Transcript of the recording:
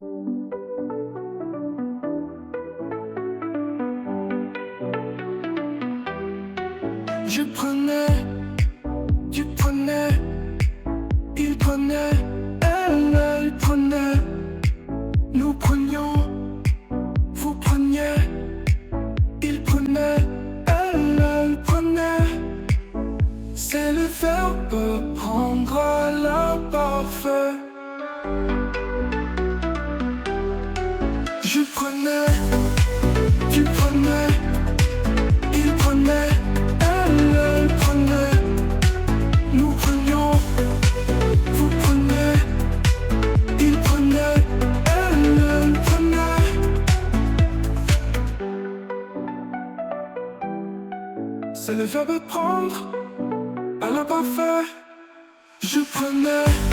Je prenais, tu prenais, il prenait, elle prenait, nous prenions, vous preniez, il prenait, elle prenait. C'est le verbe prendre à l'imparfait. Je prenais, tu prenais, il prenait, elle prenait, nous prenions, vous preniez, il prenait, elle prenait. C'est le verbe prendre à l'imparfait. Je prenais.